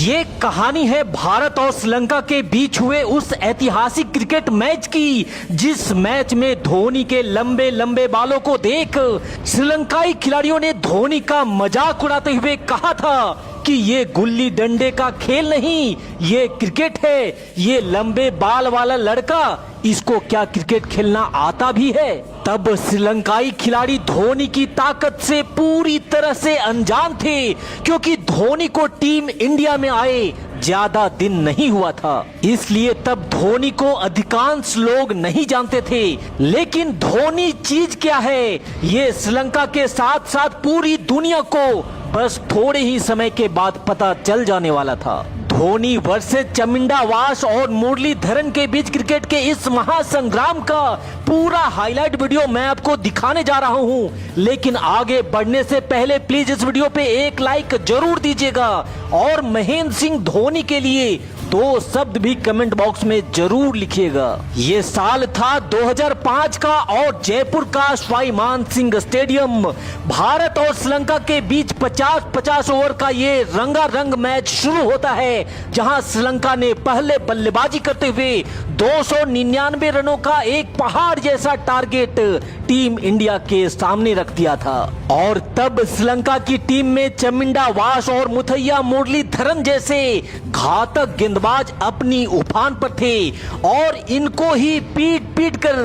ये कहानी है भारत और श्रीलंका के बीच हुए उस ऐतिहासिक क्रिकेट मैच की, जिस मैच में धोनी के लंबे लंबे बालों को देख श्रीलंकाई खिलाड़ियों ने धोनी का मजाक उड़ाते हुए कहा था कि ये गुल्ली डंडे का खेल नहीं, ये क्रिकेट है। ये लंबे बाल वाला लड़का, इसको क्या क्रिकेट खेलना आता भी है? तब श्रीलंकाई खिलाड़ी धोनी की ताकत से पूरी तरह से अनजान थे, क्योंकि धोनी को टीम इंडिया में आए ज्यादा दिन नहीं हुआ था, इसलिए तब धोनी को अधिकांश लोग नहीं जानते थे। लेकिन धोनी चीज क्या है, ये श्रीलंका के साथ साथ पूरी दुनिया को बस थोड़े ही समय के बाद पता चल जाने वाला था। धोनी वर्सेस चमिंडा वास और मुरलीधरन के बीच क्रिकेट के इस महासंग्राम का पूरा हाईलाइट वीडियो मैं आपको दिखाने जा रहा हूं। लेकिन आगे बढ़ने से पहले प्लीज इस वीडियो पे एक लाइक जरूर दीजिएगा और महेंद्र सिंह धोनी के लिए 2 शब्द भी कमेंट बॉक्स में जरूर लिखिएगा। ये साल था 2005 का और जयपुर का स्वाभिमान सिंह स्टेडियम। भारत और श्रीलंका के बीच 50-50 ओवर का ये रंगारंग मैच शुरू होता है, जहां श्रीलंका ने पहले बल्लेबाजी करते हुए 299 रनों का एक पहाड़ जैसा टारगेट टीम इंडिया के सामने रख दिया था। और तब श्रीलंका की टीम में चमिंडा वास और मुथैया मुरलीधरन जैसे घातक गेंदबाज अपनी उफान पर थे और इनको ही पीट पीट कर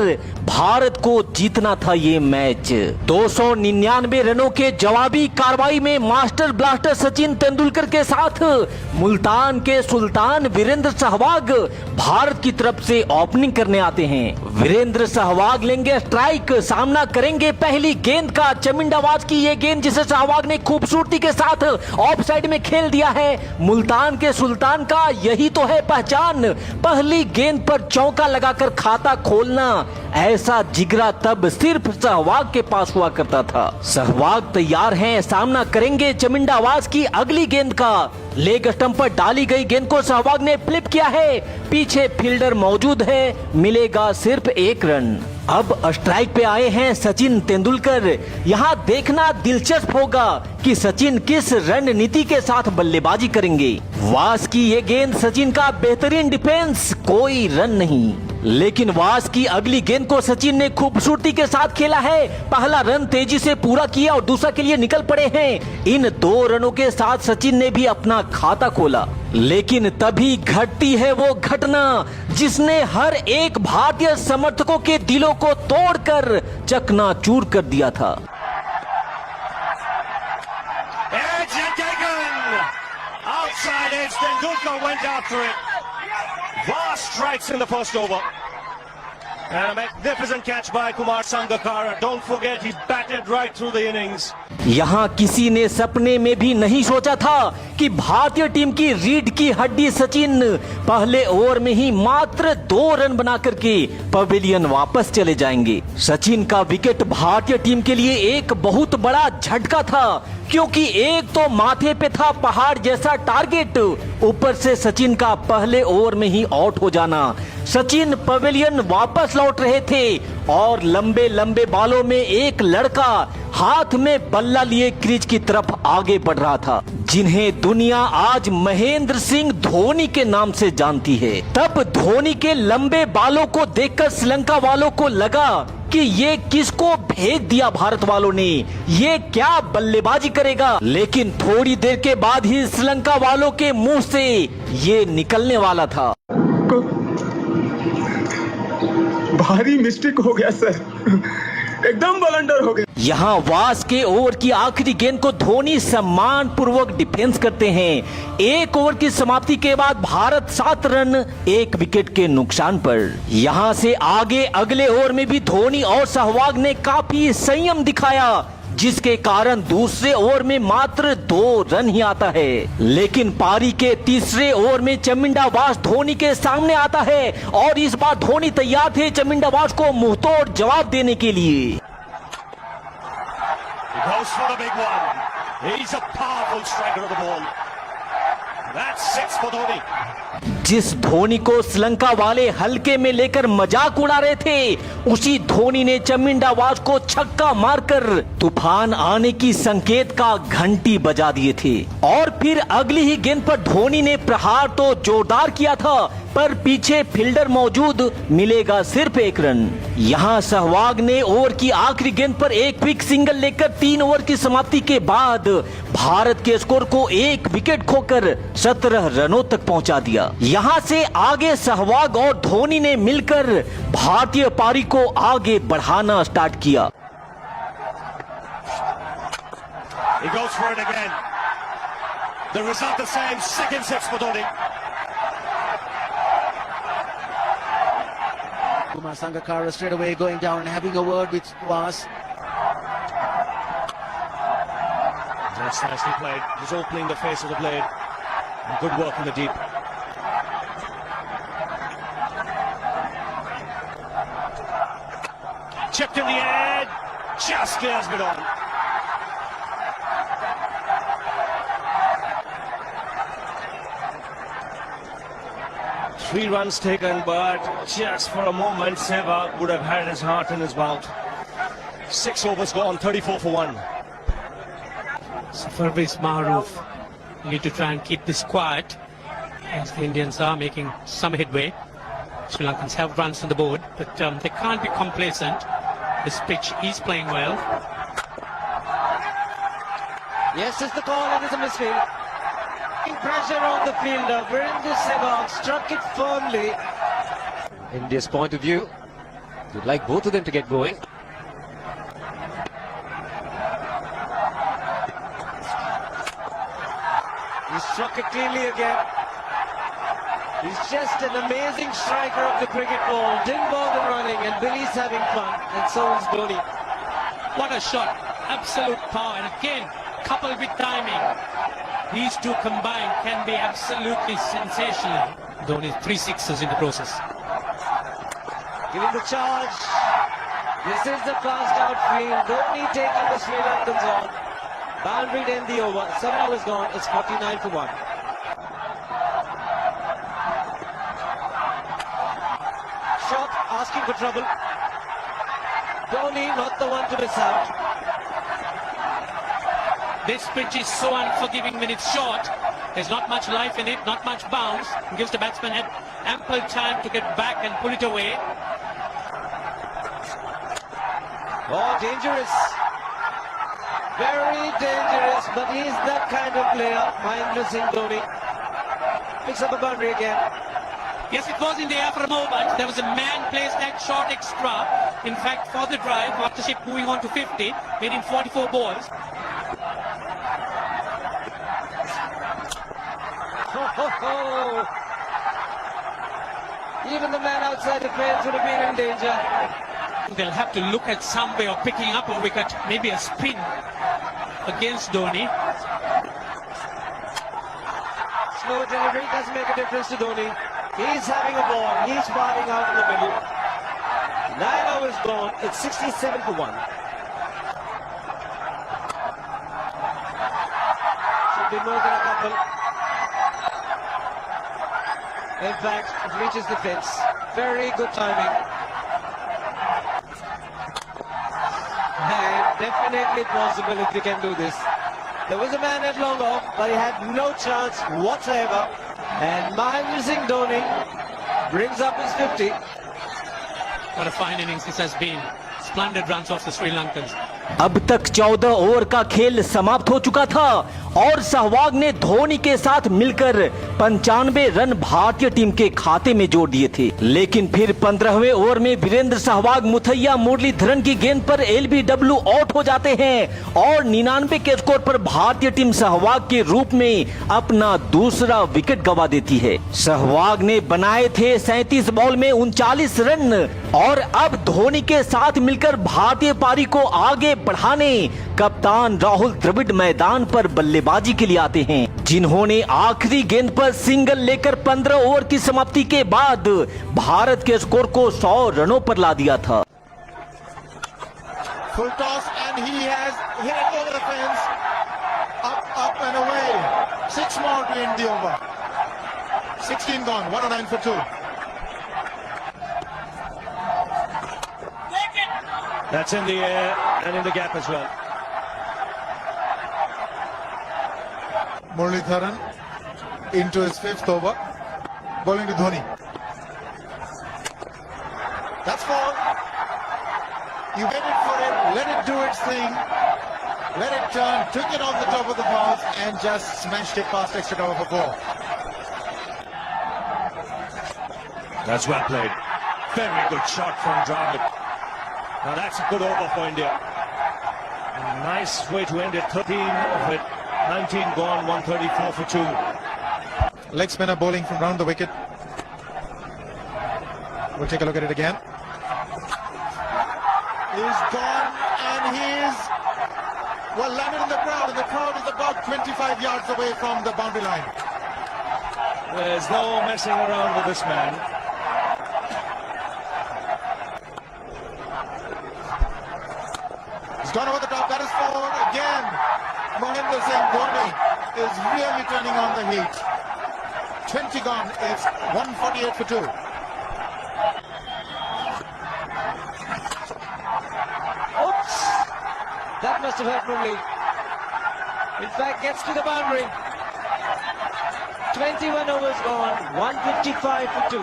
भारत को जीतना था ये मैच। 299 रनों के जवाबी कार्रवाई में मास्टर ब्लास्टर सचिन तेंदुलकर के साथ मुल्तान के सुल्तान वीरेंद्र सहवाग भारत की तरफ से ओपनिंग करने आते हैं। वीरेंद्र सहवाग लेंगे स्ट्राइक, सामना करेंगे पहली गेंद का चमिंडावाज की ये गेंद, जिसे सहवाग ने खूबसूरती के साथ ऑफ साइड में खेल दिया है। मुल्तान के सुल्तान का यही तो है पहचान, पहली गेंद पर चौका लगाकर खाता खोलना। ऐसा जिगरा तब सिर्फ सहवाग के पास हुआ करता था। सहवाग तैयार हैं, सामना करेंगे चमिंडावाज की अगली गेंद का। लेग स्टंप पर डाली गई गेंद को सहवाग ने फ्लिप किया है, पीछे फील्डर मौजूद है, मिलेगा सिर्फ 1 रन। अब स्ट्राइक पे आए हैं सचिन तेंदुलकर। यहाँ देखना दिलचस्प होगा कि सचिन किस रणनीति के साथ बल्लेबाजी करेंगे। वास की ये गेंद, सचिन का बेहतरीन डिफेंस, कोई रन नहीं। लेकिन वास की अगली गेंद को सचिन ने खूबसूरती के साथ खेला है, पहला रन तेजी से पूरा किया और दूसरा के लिए निकल पड़े हैं। इन 2 रनों के साथ सचिन ने भी अपना खाता खोला। लेकिन तभी घटती है वो घटना जिसने हर एक भारतीय समर्थकों के दिलों को तोड़कर चकनाचूर कर दिया था। Outside edge, Tendulkar went after it. Vast strikes in the first over. And a magnificent catch by Kumar Sangakkara. Don't forget, he batted right through the innings. यहाँ किसी ने सपने में भी नहीं सोचा था कि भारतीय टीम की रीढ़ की हड्डी सचिन पहले ओवर में ही मात्र 2 रन बना करके पवेलियन वापस चले जाएंगे। सचिन का विकेट भारतीय टीम के लिए एक बहुत बड़ा झटका था, क्योंकि एक तो माथे पे था पहाड़ जैसा टारगेट, ऊपर से सचिन का पहले ओवर में ही आउट हो जाना। सचिन पवेलियन वापस लौट रहे थे और लंबे लंबे बालों में एक लड़का हाथ में बल्ला लिए क्रीज की तरफ आगे बढ़ रहा था, जिन्हें दुनिया आज महेंद्र सिंह धोनी के नाम से जानती है। तब धोनी के लंबे बालों को देखकर श्रीलंका वालों को लगा कि ये किसको भेज दिया भारत वालों ने, ये क्या बल्लेबाजी करेगा। लेकिन थोड़ी देर के बाद ही श्रीलंका वालों के मुंह से ये निकलने वाला था। भारी मिस्टेक हो गया सर, एकदम ब्लंडर हो गया। यहाँ वास के ओवर की आखिरी गेंद को धोनी सम्मान पूर्वक डिफेंस करते हैं। 1 ओवर की समाप्ति के बाद भारत 7 रन 1 विकेट के नुकसान पर। यहाँ से आगे अगले ओवर में भी धोनी और सहवाग ने काफी संयम दिखाया, जिसके कारण दूसरे ओवर में मात्र 2 रन ही आता है। लेकिन पारी के तीसरे ओवर में चमिंडावास धोनी के सामने आता है और इस बार धोनी तैयार थे चमिंडावास को मुंहतोड़ जवाब देने के लिए। He goes for the big one. He's a powerful striker of the ball. That's 6 for Dhoni. जिस धोनी को श्रीलंका वाले हल्के में लेकर मजाक उड़ा रहे थे, उसी धोनी ने चमिंडावाज को छक्का मारकर तूफान आने की संकेत का घंटी बजा दिए थे। और फिर अगली ही गेंद पर धोनी ने प्रहार तो जोरदार किया था, पर पीछे फील्डर मौजूद, मिलेगा सिर्फ 1 रन। यहां सहवाग ने ओवर की आखिरी गेंद पर एक क्विक सिंगल लेकर 3 ओवर की समाप्ति के बाद भारत के स्कोर को 1 विकेट खोकर 17 रनों तक पहुंचा दिया। यहां से आगे सहवाग और धोनी ने मिलकर भारतीय पारी को आगे बढ़ाना स्टार्ट किया। He goes for it again. The result the same, second 6 for Dhoni. Kumar Sangakkara straight away going down and having a word with Kwas. That's nicely played. He's opening the face of the blade. And good work in the deep. Chipped in the air. Just clears it on. Three runs taken, but just for a moment, Sehwag would have had his heart in his mouth. 6 overs gone, 34 for 1. So Fabrice Maruf need to try and keep this quiet as the Indians are making some headway. Sri Lankans have runs on the board, but they can't be complacent. This pitch is playing well. Yes, it's the call. It is a misfield. Pressure on the fielder. Virendra Sehwag struck it firmly. India's point of view, you'd like both of them to get going. He struck it cleanly again. He's just an amazing striker of the cricket ball. Didn't bother running, and Billy's having fun, and so is Dhoni. What a shot. Absolute power. And again, coupled with timing. These two combined can be absolutely sensational. Dhoni 3 sixes in the process. Giving the charge. This is the fast outfield. Dhoni taking the Sri Lankans on. Boundary to end the over. 7 overs gone. It's 49 for 1. Shot asking for trouble. Dhoni not the one to miss out. This pitch is so unforgiving when it's short. There's not much life in it, not much bounce. It gives the batsman ample time to get back and pull it away. Oh, dangerous. Very dangerous, but he's that kind of player. Mahendra Singh Dhoni picks up a boundary again. Yes, it was in the air for a moment. There was a man placed that short extra. In fact, for the drive, partnership moving on to 50, made him 44 balls. Oh. Even the man outside the fence would have been in danger. They'll have to look at some way of picking up a wicket, maybe a spin against Dhoni. Slow delivery doesn't make a difference to Dhoni. He's having a ball. He's firing out in the middle. 9 overs gone. It's 67 for 1. Should be more than a couple. In fact, it reaches the fence. Very good timing. And definitely possible if he can do this. There was a man at long off, but he had no chance whatsoever. And Mahendra Singh Dhoni brings up his 50. What a fine innings this has been. Splendid runs off the Sri Lankans. अब तक 14 over का खेल समाप्त हो चुका था और सहवाग ने धोनी के साथ मिलकर 95 रन भारतीय टीम के खाते में जोड़ दिए थे। लेकिन फिर 15वें ओवर में वीरेंद्र सहवाग मुथैया मुरलीधरन की गेंद पर एलबीडब्ल्यू आउट हो जाते हैं और 99 के स्कोर पर भारतीय टीम सहवाग के रूप में अपना दूसरा विकेट गंवा देती है। सहवाग ने बनाए थे 37 बॉल में 39 रन और अब धोनी के साथ मिलकर भारतीय पारी को आगे बढ़ाने कप्तान राहुल द्रविड़ मैदान पर बल्लेबाजी के लिए आते हैं, जिन्होंने आखिरी गेंद पर सिंगल लेकर 15 ओवर की समाप्ति के बाद भारत के स्कोर को 100 रनों पर ला दिया था। Full toss and he has hit it over the fence. Up and away. 6 more to end the over. 16 gone, 109 for 2. That's in the air and in the gap as well. Muralitharan into his 5th over, bowling to Dhoni. That's 4. You waited for it, let it do its thing, let it turn, took it on the top of the path and just smashed it past extra cover for 4. That's well played. Very good shot from Dravid. Now that's a good over for India. A nice way to end it. 13 of it. 19 gone, 134 for 2. Leg spinner bowling from round the wicket. We'll take a look at it again. He's gone and he's landed in the crowd, and the crowd is about 25 yards away from the boundary line. There's no messing around with this man. He's gone over the top. That is 4 again. Mahendra Singh Dhoni is really turning on the heat. 20 gone. It's 148 for 2. Oops! That must have hurt Murli. In fact, gets to the boundary. 21 overs gone, 155 for 2.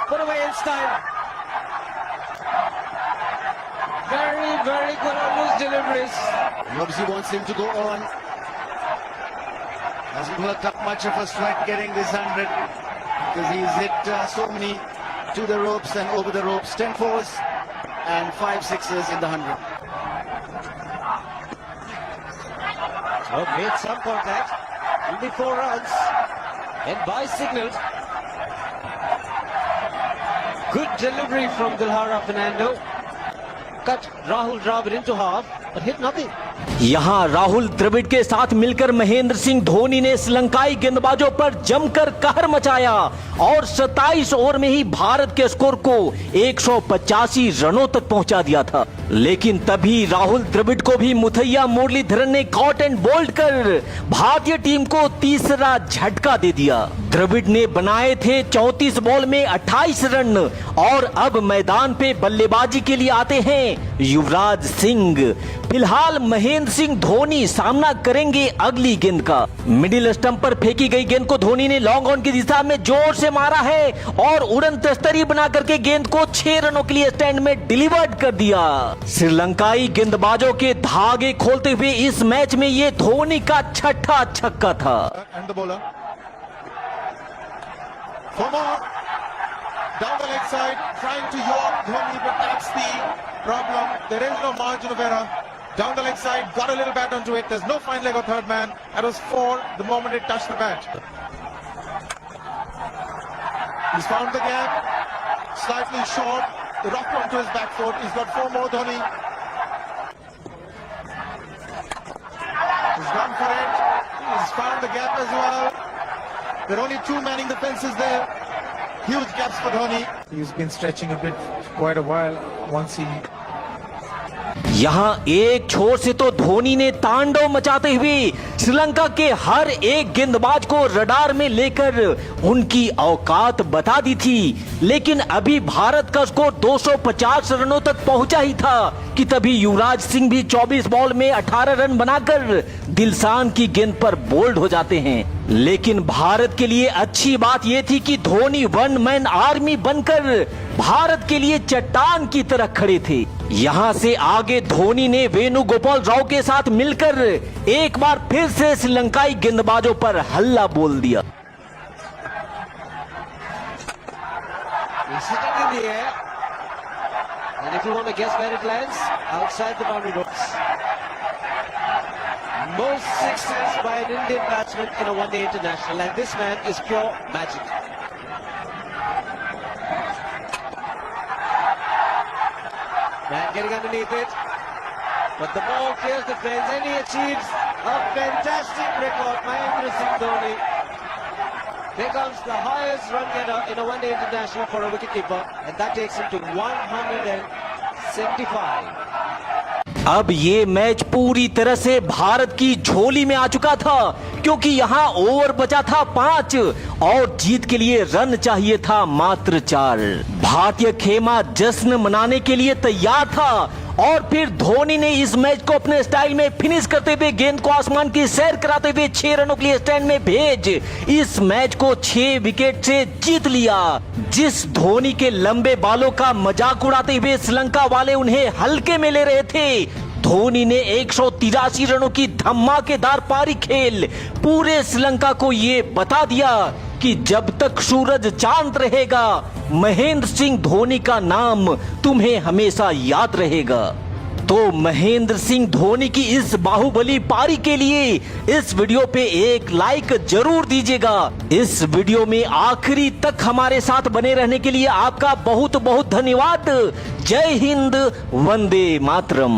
Put away in style. Very, very good on his deliveries. He obviously wants him to go on. Hasn't worked up much of a strike getting this 100 because he's hit so many to the ropes and over the ropes. 10 fours and 5 sixes in the 100. Oh, made some contact. Only 4 runs. And by signal. Good delivery from Dilhara Fernando. Cut Rahul Dravid into half, but hit nothing. यहाँ राहुल द्रविड़ के साथ मिलकर महेंद्र सिंह धोनी ने श्रीलंकाई गेंदबाजों पर जमकर कहर मचाया और 27 ओवर में ही भारत के स्कोर को 185 रनों तक पहुंचा दिया था। लेकिन तभी राहुल द्रविड़ को भी मुथैया मुरलीधरन ने कॉट एंड बोल्ड कर भारतीय टीम को तीसरा झटका दे दिया। द्रविड़ ने बनाए थे 34 बॉल में 28 रन और अब मैदान पे बल्लेबाजी के लिए आते हैं युवराज सिंह। फिलहाल महेंद्र सिंह धोनी सामना करेंगे अगली गेंद का। मिडिल स्टंप पर फेंकी गई गेंद को धोनी ने लॉन्ग ऑन की दिशा में जोर से मारा है और उड़न तस्तरी बना करके गेंद को 6 रनों के लिए स्टैंड में डिलीवर्ड कर दिया। श्रीलंकाई गेंदबाजों के धागे खोलते हुए इस मैच में ये धोनी का छठा छक्का था। And the bowler. 4 more. Down the leg side, trying to york Dhoni, but that's the problem. There is no margin of error. Down the leg side, got a little bat onto it. There's no fine leg of third man. That was 4 the moment it touched the bat. He's found the gap, slightly short, rocked onto his back foot. He's got 4 more, Dhoni. He's gone for it. He's found the gap as well. There are only 2 manning the fences there. Huge gaps for Dhoni. He's been stretching a bit for quite a while once he... यहाँ एक छोर से तो धोनी ने तांडव मचाते हुए श्रीलंका के हर एक गेंदबाज को रडार में लेकर उनकी औकात बता दी थी। लेकिन अभी भारत का स्कोर 250 रनों तक पहुंचा ही था कि तभी युवराज सिंह भी 24 बॉल में 18 रन बनाकर दिलशान की गेंद पर बोल्ड हो जाते हैं। लेकिन भारत के लिए अच्छी बात यह थी कि धोनी वन मैन आर्मी बनकर भारत के लिए चट्टान की तरह खड़े थे। यहां से आगे धोनी ने वेणुगोपाल राव के साथ मिलकर एक बार फिर से श्रीलंकाई गेंदबाजों पर हल्ला बोल दिया। He's sitting in the air. And if you want to guess where it lands, outside the boundary ropes. Most sixes by an Indian batsman in a one-day international, and this man is pure magic. Man getting underneath it, but the ball clears the fence and he achieves a fantastic record. Mahendra Singh Dhoni becomes the highest run getter in a one-day international for a wicketkeeper, and that takes him to 175. अब ये match पूरी तरह से भारत की झोली में आ चुका था, क्योंकि यहाँ ओवर बचा था 5 और जीत के लिए रन चाहिए था मात्र 4। भारतीय खेमा जश्न मनाने के लिए तैयार था और फिर धोनी ने इस मैच को अपने स्टाइल में फिनिश करते हुए गेंद को आसमान की सैर कराते हुए 6 रनों के लिए स्टैंड में भेज इस मैच को 6 विकेट से जीत लिया। जिस धोनी के लंबे बालों का मजाक उड़ाते हुए श्रीलंका वाले उन्हें हल्के में ले रहे थे, धोनी ने 183 रनों की धमाकेदार पारी खेल पूरे श्रीलंका को ये बता दिया कि जब तक सूरज चांद रहेगा, महेंद्र सिंह धोनी का नाम तुम्हें हमेशा याद रहेगा। तो महेंद्र सिंह धोनी की इस बाहुबली पारी के लिए इस वीडियो पे एक लाइक जरूर दीजिएगा। इस वीडियो में आखिरी तक हमारे साथ बने रहने के लिए आपका बहुत बहुत धन्यवाद। जय हिंद, वंदे मातरम।